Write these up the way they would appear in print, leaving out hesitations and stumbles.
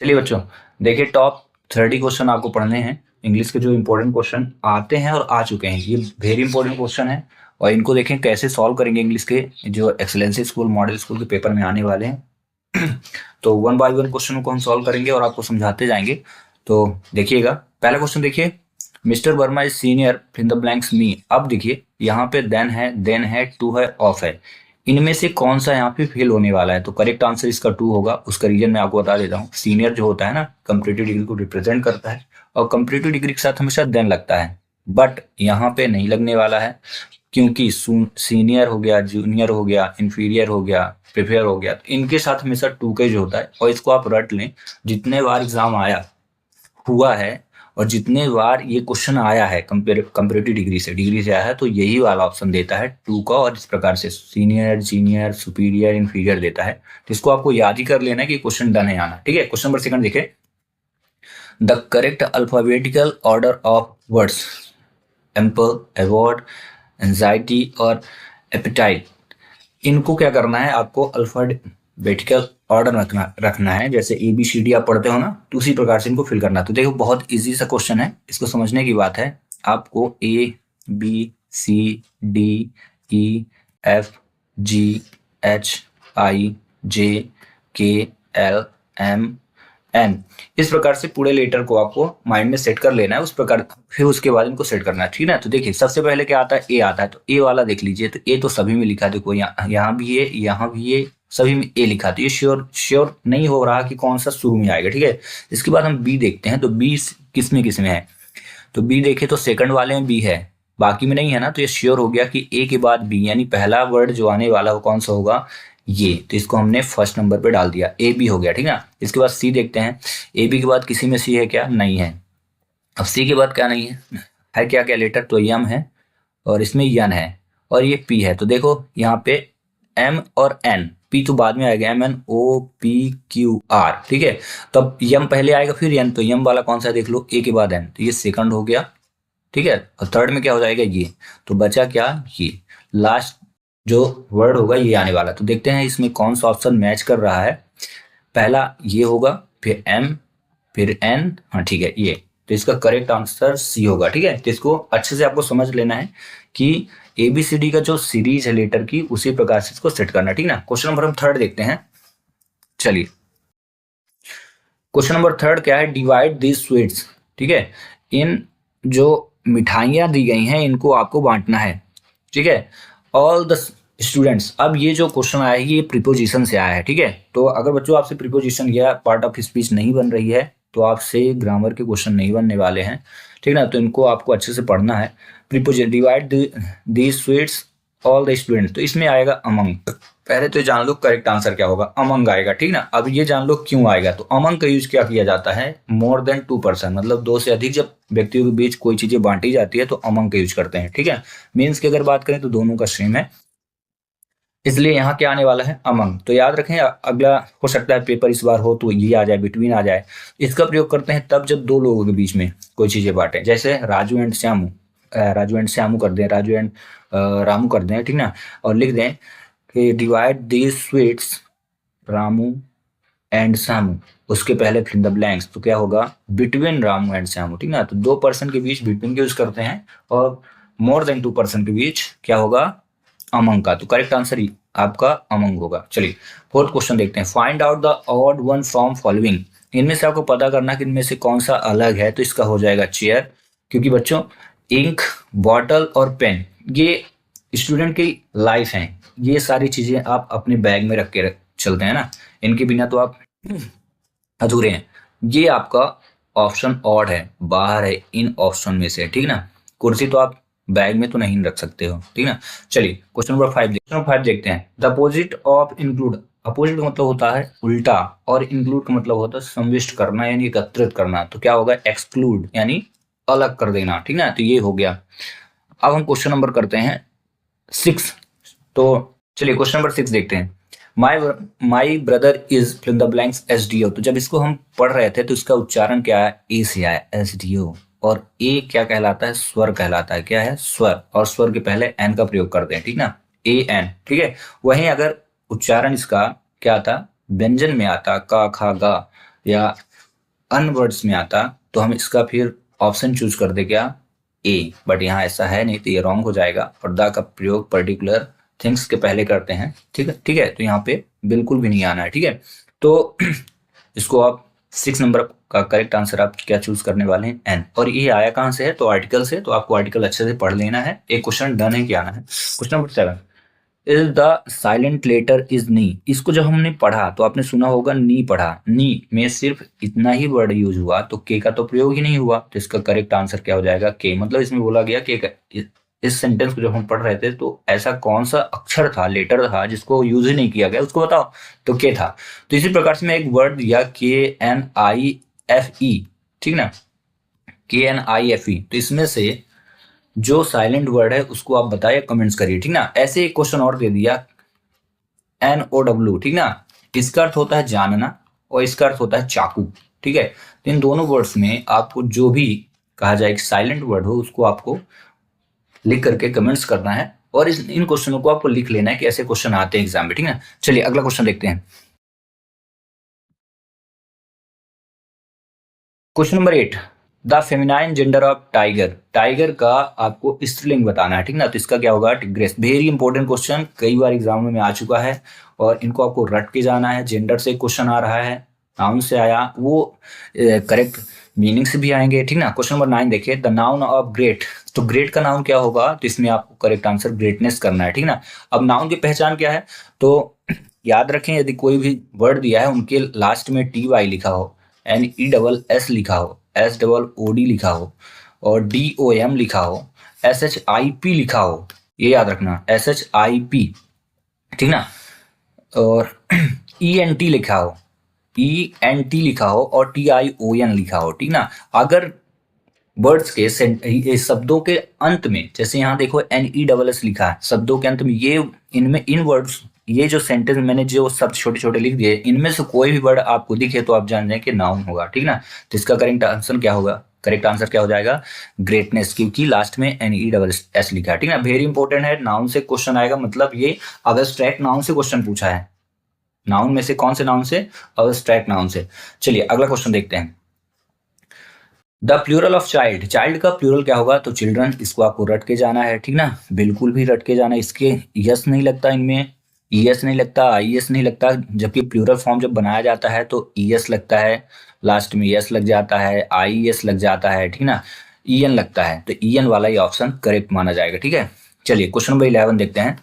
चलिए बच्चों, देखिए टॉप 30 क्वेश्चन आपको पढ़ने हैं। इंग्लिश के जो इंपॉर्टेंट क्वेश्चन आते हैं और आ चुके हैं, ये वेरी इंपॉर्टेंट क्वेश्चन है। और इनको देखें कैसे सॉल्व करेंगे इंग्लिश के जो एक्सेलेंसी स्कूल मॉडल स्कूल के पेपर में आने वाले हैं। तो वन बाय वन क्वेश्चन को हम सॉल्व करेंगे और आपको समझाते जाएंगे। तो देखिएगा, पहला क्वेश्चन देखिए, mister Verma is senior fill the blanks me. अब देखिए यहाँ पे देन है टू है ऑफ है, इनमें से कौन सा यहाँ पे फेल होने वाला है? तो करेक्ट आंसर इसका टू होगा। उसका रीजन मैं आपको बता देता हूँ। सीनियर जो होता है ना, कंपैरेटिव डिग्री को रिप्रेजेंट करता है और कंपैरेटिव डिग्री के साथ हमेशा देन लगता है, बट यहाँ पे नहीं लगने वाला है क्योंकि सीनियर हो गया, जूनियर हो गया, इंफीरियर हो गया, प्रिपेयर हो गया, तो इनके साथ हमेशा टू के जो होता है। और इसको आप रट लें, जितने बार एग्जाम आया हुआ है और जितने बार ये क्वेश्चन आया है कंपेरेटिव डिग्री से आया है, तो यही वाला ऑप्शन देता है टू का। और इस प्रकार से सीनियर, जीनियर, सुपीरियर, इंफीरियर देता है। तो इसको आपको याद ही कर लेना कि क्वेश्चन डन है आना। ठीक है, क्वेश्चन नंबर सेकंड देखिए, the correct alphabetical order of words ample, award, anxiety और एपिटाइट, इनको क्या करना है? आपको अल्फाबेटिकल ऑर्डर रखना है। जैसे ABCD आप पढ़ते हो ना, तो उसी प्रकार से इनको फिल करना है। तो देखो बहुत इजी सा क्वेश्चन है, इसको समझने की बात है। आपको ABCDEFGHIJKLMN इस प्रकार से पूरे लेटर को आपको माइंड में सेट कर लेना है। उस प्रकार फिर उसके बाद इनको सेट करना है। ठीक है ना? तो देखिए सबसे पहले क्या आता है? ए आता है। तो ए वाला देख लीजिए, तो ए तो सभी में लिखा है। देखो यहाँ भी है, यहाँ भी है, सभी में ए लिखा। तो ये श्योर नहीं हो रहा कि कौन सा शुरू में आएगा। ठीक है, इसके बाद हम बी देखते हैं। तो बी किस में है? तो बी देखे तो सेकंड वाले में बी है, बाकी में नहीं है ना। तो ये श्योर हो गया कि ए के बाद बी, यानी पहला वर्ड जो आने वाला वो कौन सा होगा? ये। तो इसको हमने फर्स्ट नंबर पे डाल दिया, ए बी हो गया। ठीक है, इसके बाद सी देखते हैं। ए बी के बाद किसी में सी है क्या? नहीं है। अब सी के बाद क्या नहीं है क्या क्या लेटर? तो यम है और इसमें यन है और ये पी है। तो देखो यहाँ पे एम और एन, पी तो बाद में आएगा, MNOPQR। ठीक है, तो अब यम पहले आएगा फिर एन। तो यम वाला कौन सा है देख लो, ए के बाद एन, तो ये सेकंड हो गया। ठीक है, और थर्ड में क्या हो जाएगा? ये। तो बचा क्या? ये लास्ट जो वर्ड होगा ये आने वाला। तो देखते हैं इसमें कौन सा ऑप्शन मैच कर रहा है। पहला ये होगा, फिर एम, फिर एन। हाँ ठीक है, ये। तो इसका करेक्ट आंसर सी होगा। ठीक है, तो इसको अच्छे से आपको समझ लेना है कि ABCD का जो सीरीज है लेटर की, उसी प्रकार से इसको सेट करना है। ठीक है ना? क्वेश्चन नंबर हम थर्ड देखते हैं। चलिए, क्वेश्चन नंबर थर्ड क्या है? Divide these sweets. ठीक है, इन जो मिठाइयाँ दी गई हैं इनको आपको बांटना है। ठीक है, ऑल द स्टूडेंट्स। अब ये जो क्वेश्चन आया है ये प्रीपोजिशन से आया है। ठीक है, तो अगर बच्चों आपसे प्रीपोजिशन या पार्ट ऑफ स्पीच नहीं बन रही है तो आपसे ग्रामर के क्वेश्चन नहीं बनने वाले हैं। ठीक है ना? तो इनको आपको अच्छे से पढ़ना है। Preposition, divide these sweets all the students, तो इसमें आएगा अमंग। पहले तो जान लो करेक्ट आंसर क्या होगा, अमंग आएगा। ठीक ना? अब ये जान लो क्यों आएगा। तो अमंग का यूज क्या किया जाता है? मोर देन 2%, मतलब दो से अधिक जब व्यक्तियों के बीच कोई चीजें बांटी जाती है तो अमंग का यूज करते हैं। ठीक है, मीन्स की अगर बात करें तो दोनों का सेम है, इसलिए यहाँ क्या आने वाला है? अमंग। तो याद रखें, अगला हो सकता है पेपर इस बार हो तो ये आ जाए, बिटवीन आ जाए। इसका प्रयोग करते हैं तब जब दो लोगों के बीच में कोई चीजें बांटे, जैसे राजू एंड श्यामू, राजू एंड श्यामू कर दें, राजू एंड रामू कर दें। ठीक ना? और लिख दें कि divide these sweets Ramu and Shyamu, उसके पहले फिल द ब्लैंक्स। तो क्या होगा? Between Ramu and Shyamu. ठीक ना? तो 2% के बीच बिटवीन का यूज करते हैं और मोर देन 2% के बीच क्या होगा? अमंग का। तो करेक्ट आंसर ही आपका अमंग होगा। चलिए फोर्थ क्वेश्चन देखते हैं। Find out the odd one from following. इनमें से आपको पता करना कि इनमें से कौन सा अलग है। तो इसका हो जाएगा चेयर, क्योंकि बच्चों इंक, बॉटल और पेन ये स्टूडेंट की लाइफ है। ये सारी चीजें आप अपने बैग में रख के चलते हैं ना, इनके बिना तो आप अधूरे हैं। ये आपका ऑप्शन ऑड है, बाहर है इन ऑप्शन में से। ठीक ना? कुर्सी तो आप बैग में तो नहीं रख सकते हो। ठीक ना? चलिए क्वेश्चन नंबर 5 देखते हैं। The opposite of include. Opposite का मतलब होता है उल्टा और इंक्लूड का मतलब होता है सम्मिलित करना यानी एकत्रित करना। तो क्या होगा? एक्सक्लूड यानी अलग कर देना। ठीक ना? तो ये हो गया। अब हम क्वेश्चन नंबर करते हैं 6। तो चलिए क्वेश्चन नंबर 6 देखते हैं। My brother is fill the blanks SDO। तो जब इसको हम पढ़ रहे थे तो इसका उच्चारण क्या है? ए से आया, SDO। और ए क्या कहलाता है? स्वर कहलाता है। क्या है? स्वर। और स्वर के पहले एन का प्रयोग करते हैं। ठीक ना? AN। ठीक है, वहीं अगर उच्चारण इसका क्या आता? व्यंजन में आता, का, खा, गा, या अन वर्ड्स में आता तो हम इसका फिर ऑप्शन चूज कर दे क्या, ए, बट यहाँ ऐसा है नहीं तो ये रॉन्ग हो जाएगा। और द का प्रयोग पर्टिकुलर थिंग्स के पहले करते हैं, ठीक है, ठीक है, तो यहाँ पे बिल्कुल भी नहीं आना है, ठीक है। तो इसको आप 6 नंबर का करेक्ट आंसर आप क्या चूज करने वाले हैं, एन। और ये आया कहाँ से है, तो आर्टिकल से, तो आपको आर्टिकल अच्छे से पढ़ लेना है। एक क्वेश्चन डन है, क्या आना है। Question number 7, is the silent letter is knee. इसको जब हमने पढ़ा तो आपने सुना होगा नी पढ़ा, नी में सिर्फ इतना ही वर्ड यूज हुआ, तो के का तो प्रयोग ही नहीं हुआ, तो इसका करेक्ट आंसर क्या हो जाएगा, के। मतलब इसमें बोला गया कि इस सेंटेंस को जब हम पढ़ रहे थे तो ऐसा कौन सा अक्षर था, लेटर था, जिसको यूज ही नहीं किया गया, उसको बताओ, तो के था। तो इसी प्रकार से मैं एक वर्ड दिया KNIFE, ठीक ना, KNIFE, तो इसमें से जो साइलेंट वर्ड है उसको आप बताइए, कमेंट्स करिए, ठीक ना। ऐसे एक क्वेश्चन और दे दिया NOW, ठीक ना, इसका अर्थ होता है जानना और इसका अर्थ होता है चाकू, ठीक है। तो इन दोनों वर्ड्स में आपको जो भी कहा जाए साइलेंट वर्ड हो उसको आपको लिख करके कमेंट्स करना है, और इन क्वेश्चनों को आपको लिख लेना है कि ऐसे क्वेश्चन आते हैं एग्जाम में, ठीक है। चलिए अगला क्वेश्चन देखते हैं। Question number 8, the feminine gender of tiger. Tiger का आपको स्त्रीलिंग बताना है, ठीक ना, तो इसका क्या होगा, टिग्रेस। वेरी इंपॉर्टेंट क्वेश्चन, कई बार एग्जाम में आ चुका है और इनको आपको रट के जाना है। जेंडर से क्वेश्चन आ रहा है, नाउन से आया, वो करेक्ट मीनिंग से भी आएंगे, ठीक ना। क्वेश्चन नंबर 9 देखिए, द नाउन ऑफ ग्रेट। तो ग्रेट का नाउन क्या होगा, तो इसमें आपको करेक्ट आंसर ग्रेटनेस करना है, ठीक ना। अब नाउन की पहचान क्या है, तो याद रखें, यदि कोई भी वर्ड दिया है उनके लास्ट में TY लिखा हो, NESS लिखा हो, SOOD लिखा हो, और DOM लिखा हो, SHIP लिखा हो, ये याद रखना, SHIP, ठीक ना, और ENT लिखा हो, ENT लिखा हो, और TION लिखा हो, ठीक ना। अगर वर्ड्स के शब्दों के अंत में, जैसे यहाँ देखो NESS लिखा है, शब्दों के अंत में, ये इनमें इन वर्ड्स, ये जो सेंटेंस मैंने जो शब्द छोटे छोटे लिख दिए, इनमें से कोई भी वर्ड आपको दिखे तो आप जान जाए कि नाउन होगा, ठीक ना। तो इसका करेक्ट आंसर क्या होगा, करेक्ट आंसर क्या हो जाएगा, ग्रेटनेस, क्योंकि लास्ट में NESS लिखा है, ठीक ना। वेरी इंपॉर्टेंट है, नाउन से क्वेश्चन आएगा, मतलब ये अब्स्ट्रैक्ट नाउन से क्वेश्चन पूछा है। नाउन में से कौन से नाउन से, अब्स्ट्रैक्ट नाउन से। चलिए अगला क्वेश्चन देखते हैं। The plural of child. Child का प्लूरल क्या होगा, तो चिल्ड्रन। इसको आपको रट के जाना है, ठीक ना, बिल्कुल भी रट के जाना है। इसके यस नहीं लगता, इनमें ES नहीं लगता, IES नहीं लगता, जबकि प्लूरल फॉर्म जब बनाया जाता है तो ES लगता है, लास्ट में ES लग जाता है, IES लग जाता है, ठीक ना, EN लगता है, तो EN वाला ये ऑप्शन करेक्ट माना जाएगा, ठीक है। चलिए क्वेश्चन नंबर 11 देखते हैं।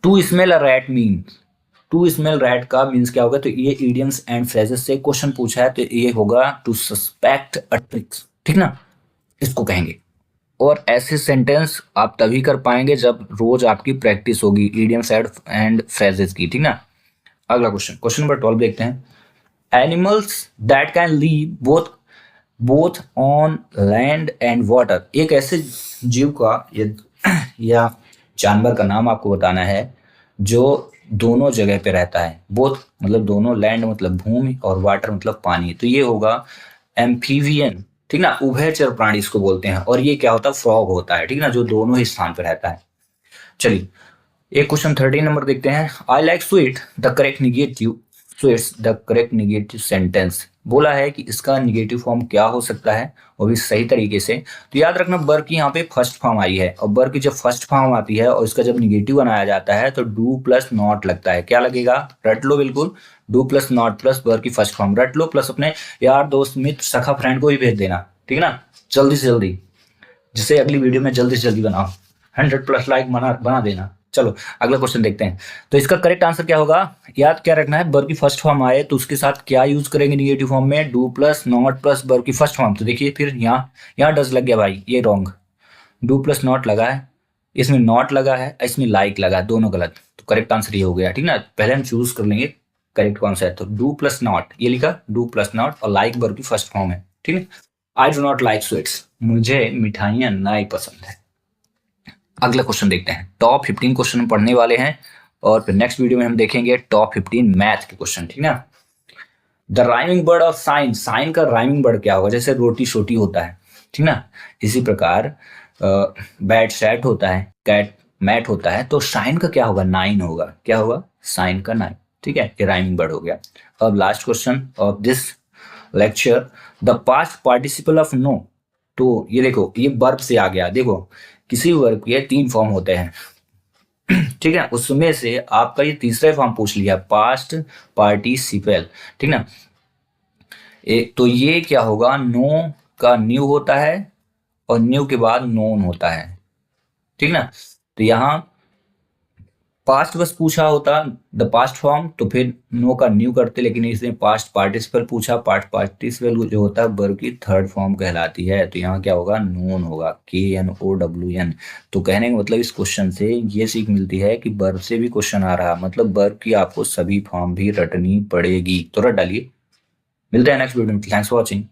To smell a rat mean. To smell rat का मीन्स क्या होगा, तो ये इडियम्स एंड फ्रेजेस से क्वेश्चन पूछा है, तो ये होगा टू सस्पेक्ट अ ट्रिक, ठीक ना, इसको कहेंगे। और ऐसे सेंटेंस आप तभी कर पाएंगे जब रोज आपकी प्रैक्टिस होगी इडियम्स एंड फ्रेजेस की, ठीक ना। अगला क्वेश्चन, क्वेश्चन नंबर 12 देखते हैं। Animals that can leave both both on land and water. एक ऐसे जीव का या जानवर का नाम आपको बताना है जो दोनों जगह पे रहता है। बोथ मतलब दोनों, लैंड मतलब भूमि, और वाटर मतलब पानी, तो ये होगा एम्फीवियन, ठीक ना, उभयचर प्राणी इसको बोलते हैं। और ये क्या होता है, फ्रॉग होता है, ठीक ना, जो दोनों ही स्थान पर रहता है। चलिए एक क्वेश्चन 13 नंबर देखते हैं। I like sweet, the correct negative, sweets the correct negative sentence. बोला है कि इसका निगेटिव फॉर्म क्या हो सकता है, वो भी सही तरीके से। तो याद रखना, बर की यहाँ पे फर्स्ट फॉर्म आई है, और बर की जब फर्स्ट फॉर्म आती है और इसका जब निगेटिव बनाया जाता है तो डू प्लस नॉट लगता है। क्या लगेगा, रट लो बिल्कुल, डू प्लस नॉट प्लस बर की फर्स्ट फॉर्म रट लो, प्लस अपने यार दोस्त मित्र सखा फ्रेंड को भी भेज देना, ठीक है ना, जल्दी से जल्दी, जिससे अगली वीडियो में जल्दी से जल्दी बनाओ, 100+ लाइक बना देना। चलो अगला क्वेश्चन देखते हैं। तो इसका करेक्ट आंसर क्या होगा, याद क्या रखना है, बर की फर्स्ट फॉर्म आए तो उसके साथ क्या यूज करेंगे निगेटिव फॉर्म में, डू प्लस नॉट प्लस बर की फर्स्ट फॉर्म। तो देखिए फिर यहाँ डज लग गया भाई, ये रॉन्ग, डू प्लस नॉट लगा है, इसमें नॉट लगा है, इसमें लाइक लगा है, दोनों गलत। तो करेक्ट आंसर ये हो गया, ठीक ना। पहले हम चूज कर लेंगे करेक्ट कौन सा है, तो डू प्लस नॉट, ये लिखा डू प्लस नॉट, और लाइक बर की फर्स्ट फॉर्म है, ठीक है। I do not like sweets, मुझे मिठाइयाँ नहीं पसंद है। अगला क्वेश्चन देखते हैं। टॉप 15 क्वेश्चन पढ़ने वाले हैं, और फिर नेक्स्ट वीडियो में हम देखेंगे टॉप 15 मैथ के क्वेश्चन, ठीक ना। The rhyming word of sign. Sign का राइमिंग वर्ड क्या होगा, जैसे रोटी छोटी होता है, ठीक ना, इसी प्रकार बैट शैट होता है, कैट मैट होता है, तो साइन का क्या होगा, 9 होगा। क्या होगा, साइन का 9, ठीक है, ये राइमिंग वर्ड हो गया। अब last question of this lecture the past participle of know. तो ये देखो, ये वर्ब से आ गया। देखो, किसी वर्ब के 3 फॉर्म होते हैं, ठीक है, उसमें से आपका ये तीसरा फॉर्म पूछ लिया, पास्ट पार्टिसिपल, ठीक ना। तो ये क्या होगा, नो का न्यू होता है और न्यू के बाद नोन होता है, ठीक ना। तो यहाँ पास्ट बस पूछा होता द पास्ट फॉर्म तो फिर नो का न्यू करते, लेकिन इसने पास्ट पार्टिसिपल पूछा। पास्ट पार्टिसिपल जो होता है वर्ब की थर्ड फॉर्म कहलाती है। तो यहाँ क्या होगा, नोन होगा, KNOWN। तो कहने का मतलब इस क्वेश्चन से ये सीख मिलती है कि वर्ब से भी क्वेश्चन आ रहा, मतलब वर्ब की आपको सभी फॉर्म भी रटनी पड़ेगी। तो रट डालिए। मिलते हैं नेक्स्ट वीडियो में। Thanks for watching.